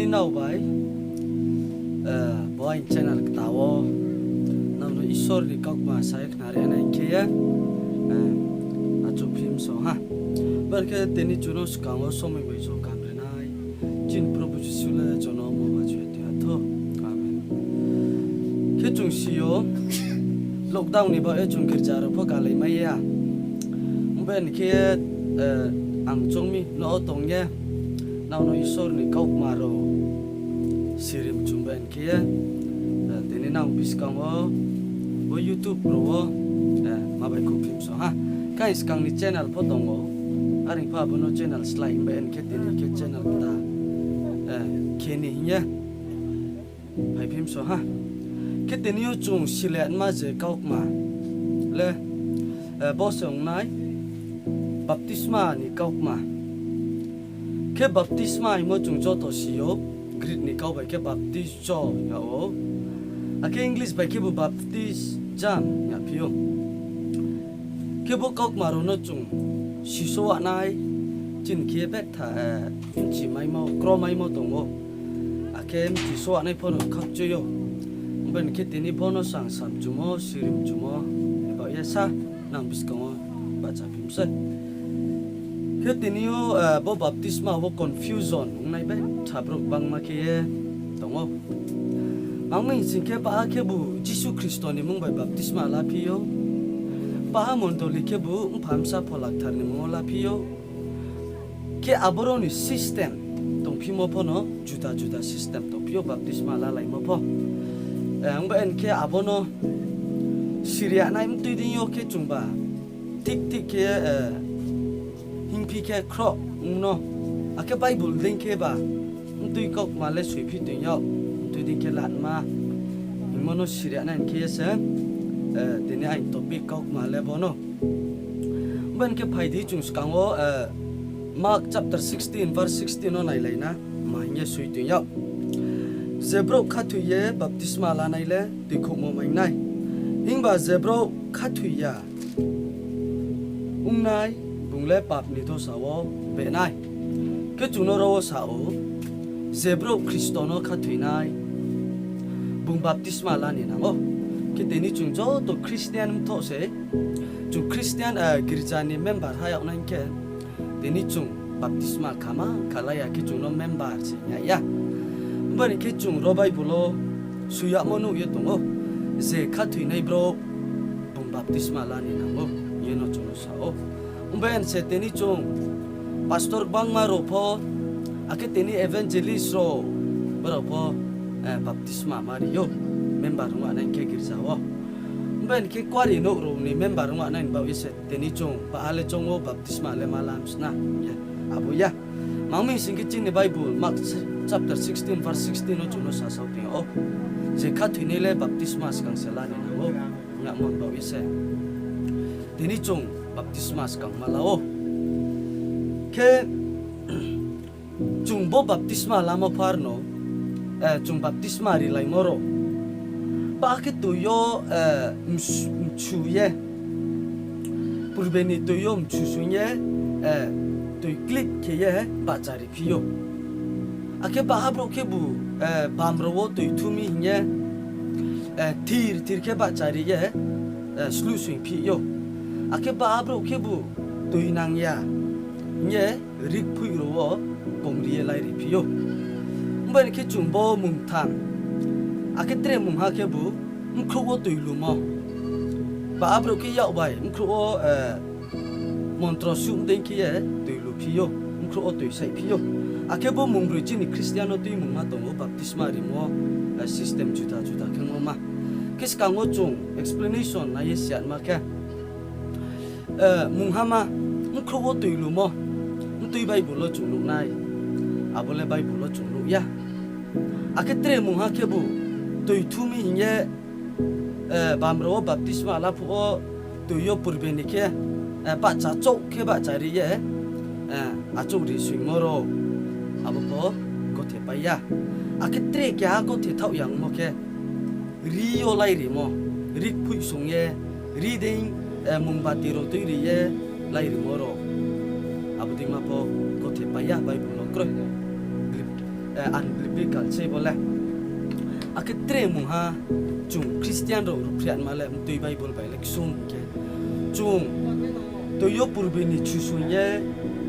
now by boy channel ktauh nam no isor ni kok ma sai knari ana kia achu phim so ha barke teni chuno skang so mai bai so kan renai jin prabhu jisu le jono mo ba chue ti tho amen ke chung siyo lockdown ni ba e chung kirja ro pho ka lai mai ya ben ke ang chung mi no tong ye now no isor ni kok ma ro sirim chung ben ke teni nang biskang wo YouTube pro ma bai khu phim so ha kai skang ni channel pho tong wo aring pa bono channel slide ben ke teni ke channel ta ke ni nya bai phim so ha ke teni yu chung silet ma je kok ma le bo song nai baptisma ni kok ma ke baptisma mo chung joto siyo Greek ni kau bai ke baptizo ya o ake English bai ke bu baptism ya pio ke bu kok maro no chung siso wa nai chin ke bet tha chi mai mo kro mai mo tong mo ake siso wa nai phono khak chu yo ben ke tini phono sang sam chu mo sirim chu mo ba ya sa nang bis ko ba cha pim se ke tini yo bo baptisma bo confusion nai be thabrok bang ma ke tongo mangming sing ke ba ke bu jisu kristo ni mung bai baptisma la pio ba mon to li ke bu phamsa pholak thar ni mung la pio ke aboro ni system tong phi mo phono juda juda system to pio baptisma la lai mo pho ang ba en ke abono syria nai mtu din yo ke chungba tik tik ke hing pi ke kro no ake bible link ke ba tui kok ma le sui phi tui yo tui din ke lat ma mono siria nan ke sa tini ai topic kok ma le bono ban ke phai di chung skang o Mark chapter 16 verse 16 no nai lai na ma nge sui tui yo zebro khathu ye baptisma la nai le tui khop mo mai nai hingba zebro khathu ya nai bungle pap ni to sawo be nai ke chung no ro sa o zebro kristono khathuinai bung baptisma la ni na o ke teni chung jo to Kristian tho se chung Kristian girja ni member ha ya nan ke teni chung baptisma khama khalaya ke chung no member se ya bani ke chung ro bible suya monu ye tong o ze khathuinai bro bung baptisma la ni na o ye no chung sa o umben se teni chung pastor bang ma ro pho ake teni evangelist ro barapo baptisma mario member ngwa nan ke girsa wo ben ke kwari no ro ni member ngwa nan ba ise teni chong pa ale chong o baptisma le malam sna ya abu ya mangmi sing ke chin ni bible Mark chapter 16 verse 16 no chuno sa sa pi o je khathini le baptisma skang sela ni na o nya mon ba ise teni chong baptisma skang malao ke chung bo baptisma lama parno chung baptisma ri lai moro ba ke to yo mchuye purbeni to yo mchusunye to click ke ye ba chari phiyo ake ba habro ke bu bamro wo to thumi nye tir ke ba chari ye slu swing phiyo ake ba habro ke bu to inang ya nye rik phui ro wo kong rie lai ri phiyo mban ke chung bo mung tham ake tre mung ha ke bu mkhro wo tui lu mo ba abro ke yau bai mkhro wo montro sum den ke ye tui lu phiyo mkhro wo tui sai phiyo ake bo mung bru chini Kristian tui mung ma tong baptisma ri mo system juta juta ke mo ma kis ka ngo chung explanation na yes yan ma ke mung ha ma mkhro wo tui lu mo tui bible lo chung lu nai abole bible lo chung lu ya ake tre mung ha ke bu tui thumi hinge bamro baptisma la phu tui yo purbeni ke ba cha chok ke ba cha ri ye a chok ri swing moro abo po ko the pa ya ake tre kya ko the thau yang mo ke ri yo lai ri mo rik phui sung ye ri ding mung ba ti ro tui ri ye lai ri moro abuding ma po ko the pa ya bible lo kro unbiblical che bola aketre mung ha chung Kristian ro ruprian male mtui Bible bai lek sung ke chung toyo purbeni chusunye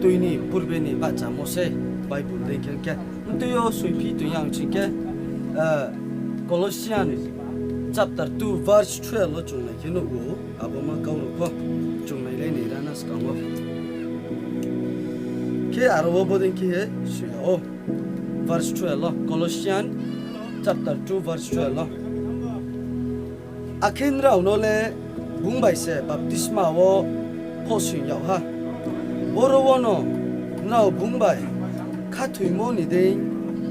toini purbeni bacha mose Bible de ke toyo suipi to yang chike Colossians chapter 2 verse 12 lo chung na kenu wo aboma kauro ko chung na le ni rana skamo ke arwo bodin ke suyo verse 12 Colossians chapter 2 verse 12 akin rao no le bungbai se baptisma wo posun yao ha boro wono nao bungbai kha tuihmung ni de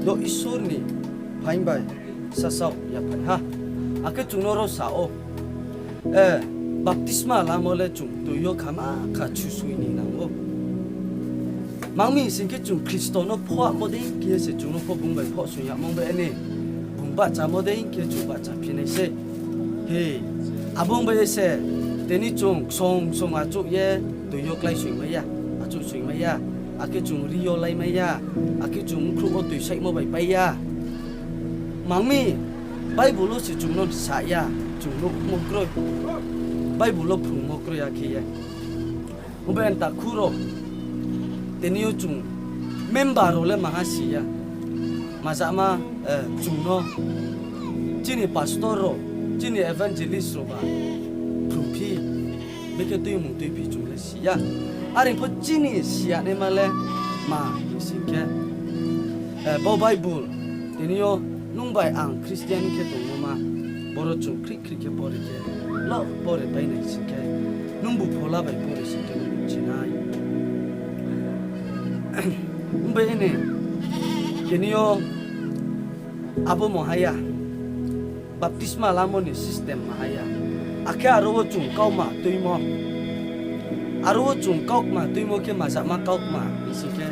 lo isor ni phainbai sasau ya phai ha ake chunoro sao baptisma la mole chung tuyo khama kha chusui ni nango mangmi singke chung Kristono pho mode ke se chung pho bungbai pho sun ya mong be ni bungba cha mode ke chung ba cha phinai se he abong ba se teni chung song song a chu ye tuyo klai sui ma ya a chu sui ma ya ake chung rio lai ma ya ake chung khru o tui sai mo bai pai ya mangmi Bible lo si chung non sa ya chung lo mo kro Bible lo phung mo kro ya ke ya uben ta khuro teniyo chung member ro le mahasi ya masama chung no chini pastor ro chini evangelist ro ba prupi beke tuihmung tuipi chung le si ya aring pho chini si ya ne male ma singke bo Bible teniyo nungbai ang Kristian ke tongma boro chung krik krik ke bore ke lo bore bai nai singke nungbu phola bai bore singke chinai umbe ene keniyo abo mohaya baptisma lamoni system mahaya ake aro chung kauma tuimo aro chung kaukma tuimo ke masa ma kaukma isike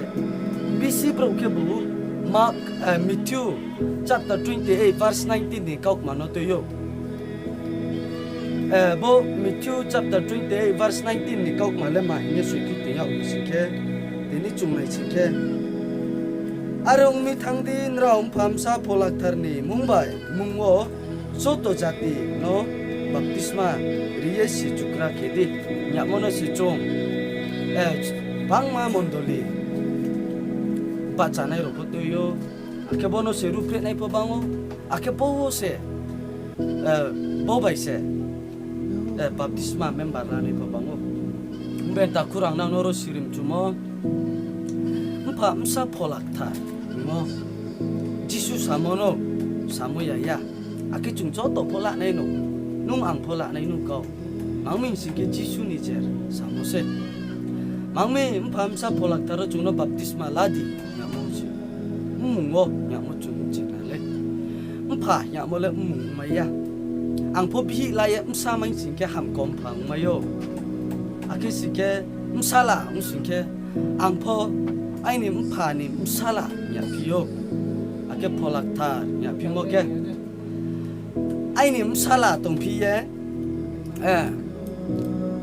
bisi bro ke bu Mark Matthew chapter 28 verse 19 ni kaukma no tuyo bo Matthew chapter 28 verse 19 ni kaukma le ma ne sui ki te ya isike teni chung nai chike arong mi thangdin raum phamsa pholak tharni mumbai mungo joto jati no baptisma riye si chukra khedi nyamono si chung bangma mondoli bachanai ro photoyo ake bono se rupre nai po bango ake po se bo bai se baptisma member nai po bango benta kurang na noro sirim chumo mpa msa pholak thar mo jisu samono samoya ya ake chung joto phola nai no nung ang phola nai nu ko mangmin singke jisu ni jer samose mangme mpa msa pholak thar chung no baptisma ladi nyamosi mungo nyamo chung chinale mpa nyamole maya ang pho bi la ya msa mai singke ham kom phang mayo ake sike msala singke ang pho aini mpa ni msala nya piyo ake pholak thar nya phimo ke aini msala tong piye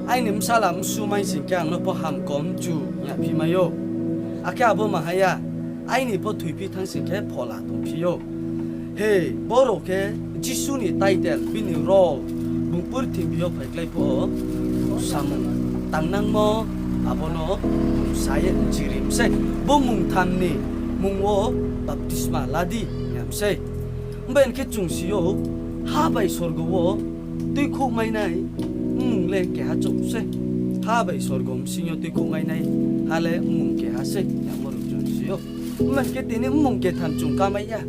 aini msala msumai singke ang no pho ham kom chu nya phimayo ake abo mahaya aini pho thuipi thang singke phola tong piyo he boro ke jisu ni title bini role bungpur thimbiyo phaiklai pho samung tangnang mo abono saya jirim se bomung thamni mungwo baptisma ladi nyamse mben ke chungsiyo habai sorgowo tuikhu mainai mungle ke ha chungse habai sorgom sinyo tuikhu mainai hale mung ke ha se nyamor chungsiyo mben ke tini mung ke tham chung kamaya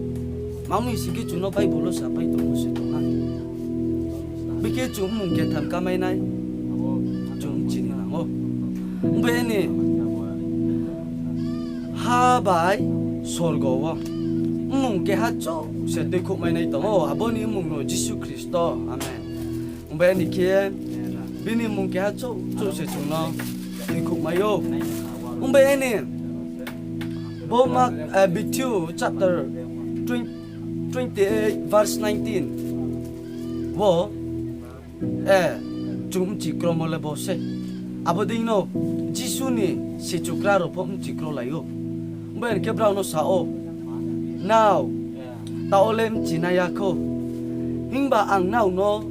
mamu sigi chuno bai bolo sa bai to se to ha bike chung mung ke tham kamainai chung chini nango mbeni habai sorgowo mungke hacho sete ko mai nai to aboni mungno jisu Kristo amen mbeni ke bini mungke hacho cho se chungno ko mayo mbeni bo Mark Matthew chapter 28 verse 19 wo chung chikromo le bose abodino jisu ni se chukraro pom chikro layo mben ke brauno sao now taolem jinayako hingba ang now no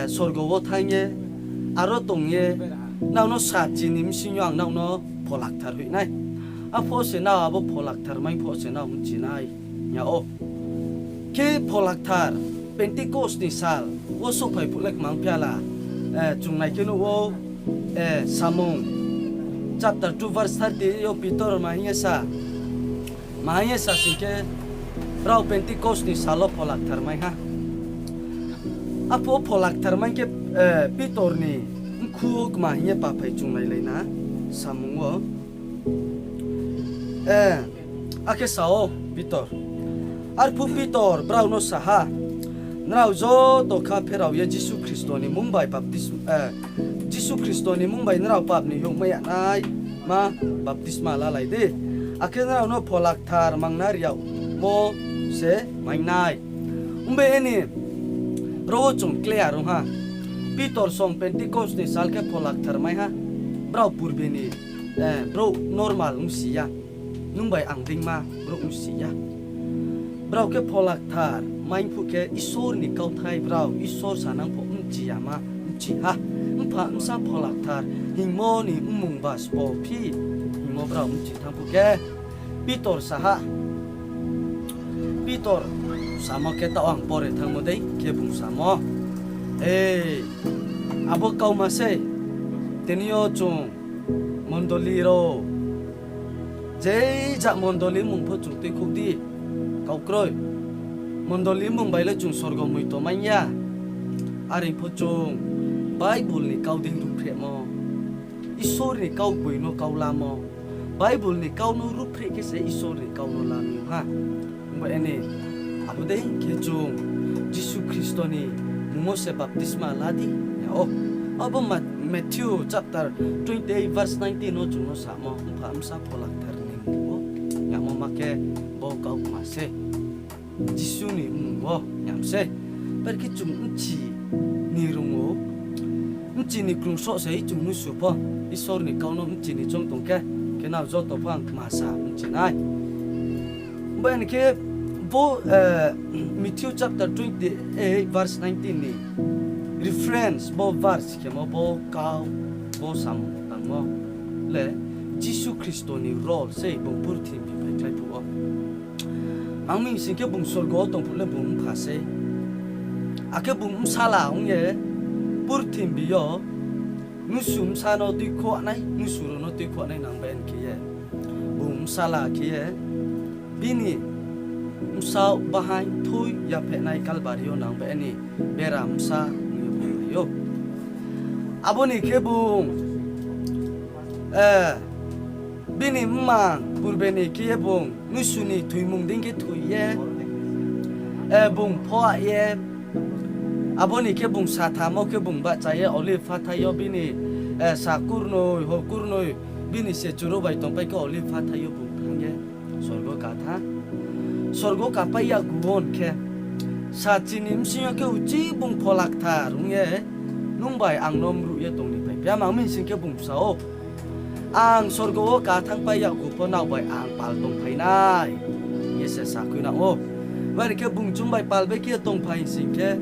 sorgo wo thangye aro tongye now no sa jinim sinyo ang now no polak thar hui nai a phose na abo polak thar mai phose na jinai nya o ke polak thar pentecost ni sal wo so phai pulek mang pyala jungnai kenu wo samung chapter 2 verse 30 yo pitor mahiyesa singke rau pentecost ni salo polak thar mai ha apo polak thar mai ke pitor ni khuk mahiye pa phai jungnai leina samung wo ake sao pitor arpu pitor brauno saha nrau joto kha pherau ye jisu kristoni mumbai baptisma jisu kristoni mumbai nrau pap ni hong maya nai ma baptisma la lai de ake nrau no polak thar mangnar yau mo se maingnai umbe eni ro chung clear ha pitor song pentecost ni salke polak thar mai ha brau purbe ni bro normal umsia numbai angding ma bro umsia brau ke polak thar main phuke isor ni kauthai brau isor sanang pho umchia ma umchi ha umpa umsa polak thar hingmo ni hmung bas po phi hingmo brau umchi thang phuke pitor saha pitor samo ke tawang pore thang mo dei ke bung samo abo kau ma se tenio chung mondoli ro 제자 mondoli mung pho chung te khukdi kau kroi mondoli mung baile chung sorgo mui to manya ari pho chung bible ni kau ding ru phre mo isor ni kau bui no kau la mo bible ni kau no ru phre ke se isor ni kau no la ni ha ba ene abude ke chung jisu kristo ni mose baptisma ladi o abo Matthew chapter 28 verse 19 no chung no sa mo pham sa polak thar ni mo ya mo make bo kau ma se jisu ni mo nyam se per ki chung chi ni rungo chi ni krung so se chung nu su po isor ni kau no chi ni chung tong ke na zo to phang ma sa chi nai ben ke bo Matthew chapter 28 verse 19 ni reference bo verse ke mo bo kau bo sam tang mo le jisu kristo ni role se bo pur thim bi pai trai pu ang ming sing ke bung sorgo tong pu le bung pha se ake bung sala ong ye pur thim bi yo nu sum sa no ti kho nai nu su ro no ti kho nai nang ben ke ye bung sala ke ye bini sao behind thui ya phe nai kalbario nang be ni beram sa yo aboni kebung bini mang burbeni kebung nusuni tuihmung ding ke thuye bung pho ye aboni kebung sathamo kebung ba chaye olive fathayo bini sakurno hokurno bini se churo bai tong pai ko olive fathayo bung thangye sorgo ka paya guon ke 사치님 신여ke uci bung polak thar ungye nungbai ang nom ru ye tong ni pai pya mang min singke bung sao ang sorgo ka thang pai ya ku po nau bai ang pal tong pai nai ye se sa ku na o bari ke bung chung bai pal be ke tong pai singke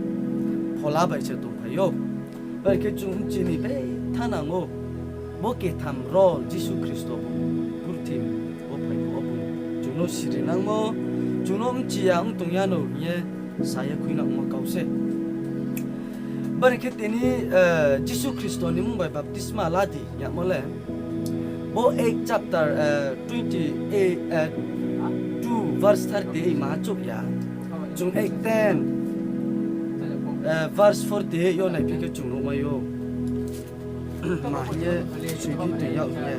pola bai che tong pai yo bari ke chung chi ni be thanang o bo ke tham ro jisu kristo pur tim o pai o bung juno sirinang mo junom chiang tong ya no ye saya kuina mo kause barke teni jisu kristo ni mumbai baptisma ladi ya mole bo 8 chapter 28 2 verse 30 ma chok ya chung 8 10 verse 40 yo nai pike chung no ma yo ma ye chui bi te ya ye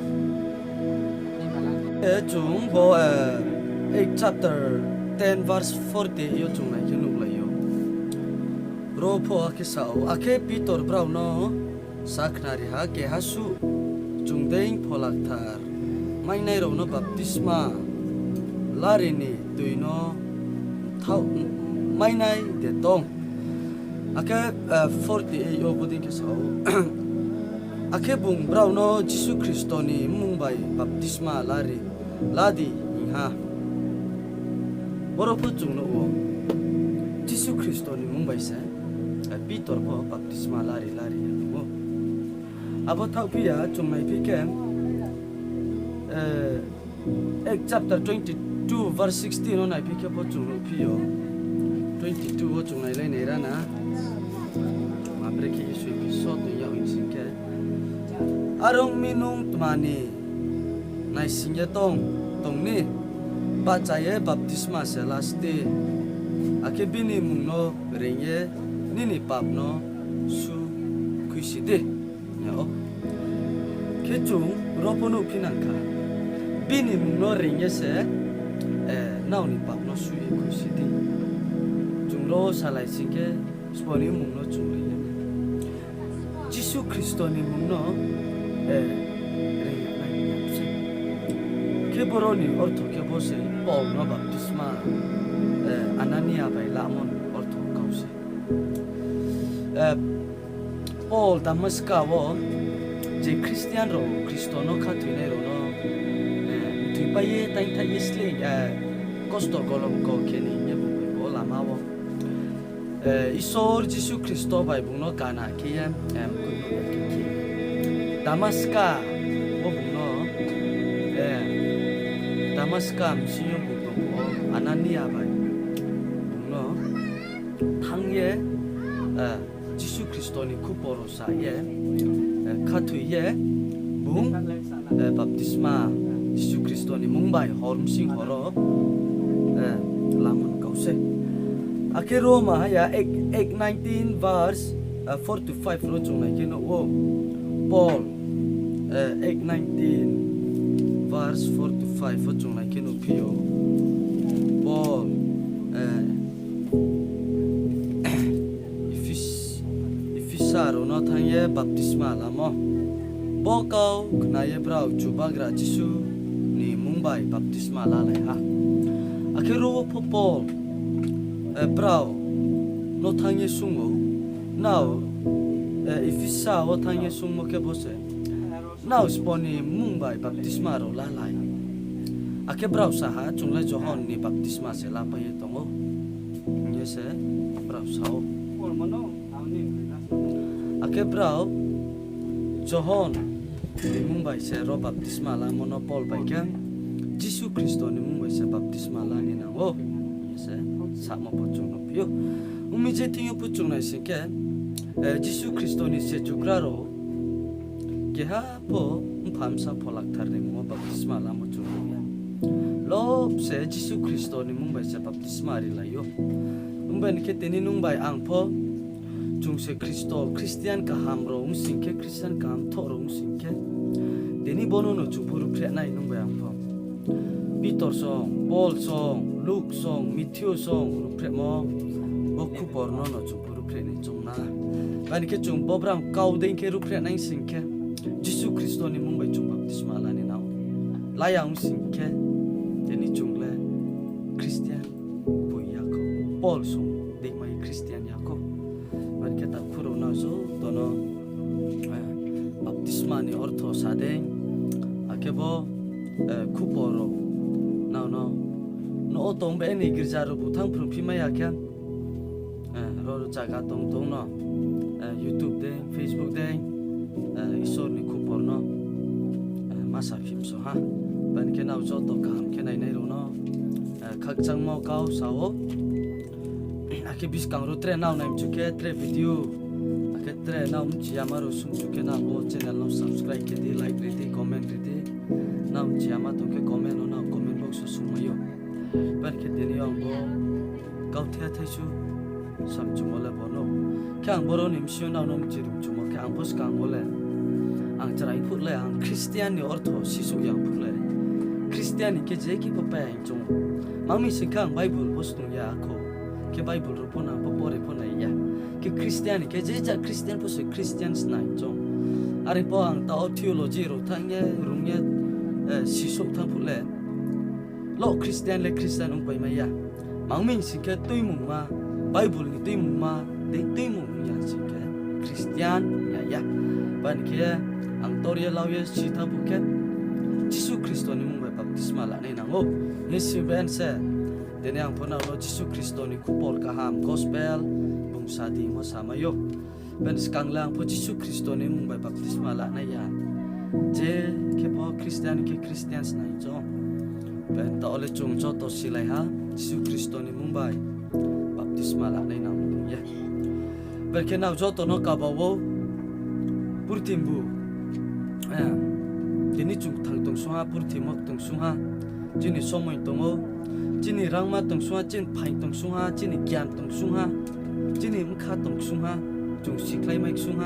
chung bo 8 chapter 10 verse 40 yo chung nai kenu la yo ro pho ke sao ake pitor brau no saknari ha ke hasu chung deing pholak thar mai nai ro no baptisma larini tuino thau mai nai de tong ake 40 yo buding ke sao ake bung brau no jisu kristo ni mumbai baptisma ladi ha boro pho chung no o jisu kristo ni mung bai se pitor pho baptisma lari mo abo thau pia chung nai pi ke chapter 22 verse 16 on nai pi ke pho chung no pi yo 22 o chung nai lai nei ra na ma breki yesu episode ya in sin ke arong minung tmani nai singya tong ni ba chaye baptisma se laste akebini mungno rengye nini papno su kuiside ya kechung ropono pinangka bini mungno rengye se nauni papno su kuiside jungro salai singke sponi mungno chungri jisu kristo ni mungno keboroni ortho kebose Paul no baptisma anania bai lamon ortho kause Paul damaska wo je Kristian ro Kristono khatine ro no tuipaye tai tai isle kostor golom ko keni ne bo lama wo isor jisu Kristo bai bungno kana kiya kunno ki damaska wo bungno Damaskam siyong bukong anania bai bungno thangye jisu kristo ni khupor sa ye khathuye bung baptisma jisu kristo ni mungbai horm sing horo lamun kause akero ma ya 19 verse 4 to 5 ro chung nai kino o Paul 19 verse 4 to 5 for chung lai kenu pio Paul ifisaro no thangye baptisma lamo bokau knaye brau chubagra jisu ni mumbai baptisma la lai ha akero pho Paul brau no thangye sungo now ifisa o thangye sungmo ke bose now sponi mumbai baptisma ro lalai ake brau saha chungla johon ni baptisma se la paye tongo yese brau sao ake brau johon ni mumbai se ro baptisma la monopol bai kya jisu kristo ni mumbai se baptisma la ni na o yese sama pochung no pio umije tinyo pochung na sinke jisu kristo ni se jugraro geha po phamsa pholak tharne mo baptisma la mo chung lob se jisu kristo ni mumbai se baptisma ri la yo umbai ni ke teni nungbai ang pho chung se kristo kristian kaham ro singke kristian kaham thoro singke deni bono no chupuru phre nai nungbai ang pho pitor song paul song luke song matthew song phre mo bo khupor no chupuru phre ni chungna bani ke chung bobram kau den ke ru phre nai singke jisu kristo ni mumbai chung baptisma la ni nau layang singke deni chungle kristian boyako paul sung de mai kristian yako ban ke ta khuro na zo dono baptisma ni ortho sadeng akebo khuporo no otong be ni girjaro buthang phrupi mai akya ro jaga tong no youtube de facebook de isor ni khupor no masa phim so ha ban ke naw joto kaham ke nai ro no khakchang mo kau sao ake bis kang ro tre naw naim chuke tre video ake tre naw chiama ro sum chuke na bo channel no subscribe ke di like re di comment re di naw chiama to ke comment no na comment box so sumayo ban ke deni ong bo kau thia thai chu sam chumola bono kyang boro nim sio naw nom chirum chumo ke ang bos kang bole ang charai phutle ang kristian ni ortho sisu yang phutle kristian ke je ki pa yang chung mami sikhang bible postung ya ko ke bible ro pona popore pona ya ke kristian ke je ja kristian pos christians nai chung are po ang ta theology ro thangye rungye sisu thang phutle lo kristian le kristian ung pai mai ya mangming sikhe tuihmung ma bible ni tuihmung ma de tuihmung ya sikhe kristian ya ban ke ang toria lawye sita buket jisu kristo ni mumbai baptisma la nei nango yesu ben se Tene ang puna lo jisu Kristo ni khupor kaham gospel bung sadi mo sama yo. Ben sekang lang po jisu Kristo ni mung baptisma la na ya. Je ke po Kristian ke Kristians na jo. Ben ta ole chung joto silai ha jisu Kristo ni mung baptisma la na nam ya. Ben ke na joto no kabawo purtimbu. Tini chung thang tung suha purtimok tung suha. Jini somoy tongo jini rangma tung suha jin phain tung suha jini gyan tung suha jini mkha tung suha chung siklai maik suha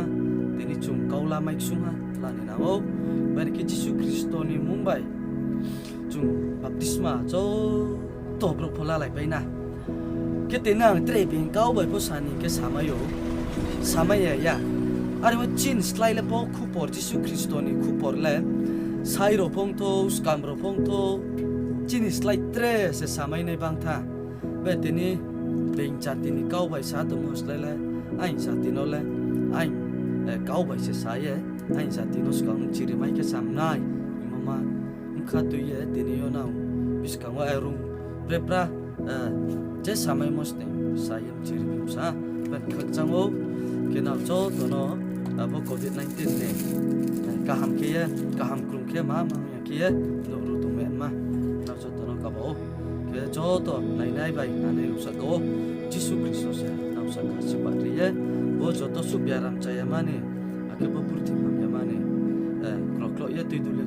tini chung kaula maik suha lani namo ben ki jisu Kristo ni mumbai chung baptisma cho to bro phola lai baina ke tenang tre bin kau bai posani ke samayo samaya ya are mo chin slai le po khupor jisu Kristo ni khupor le sai ro phongtho skam ro phongtho chini slide tre se samai nei bang tha be tini beng chat tini kau bai sa to mos le ai sa tino le ai kau bai se sa ye ai sa tino skang chiri mai ke sam nai mama mkha tu ye tini yo nau bis kang wa rung prepra je samai mos ne sa yam chiri bim sa be khak chang o ke na cho to no abo covid-19 ne kaham ke ye kaham krung ke ma ya ke ye lo ru tu men ma ke joto nai bai ane usa ko jisu Kristo se na usa ka sipatri ye bo joto su biaram chaya mane ake bo purti mam yamane kroklo ye tu dule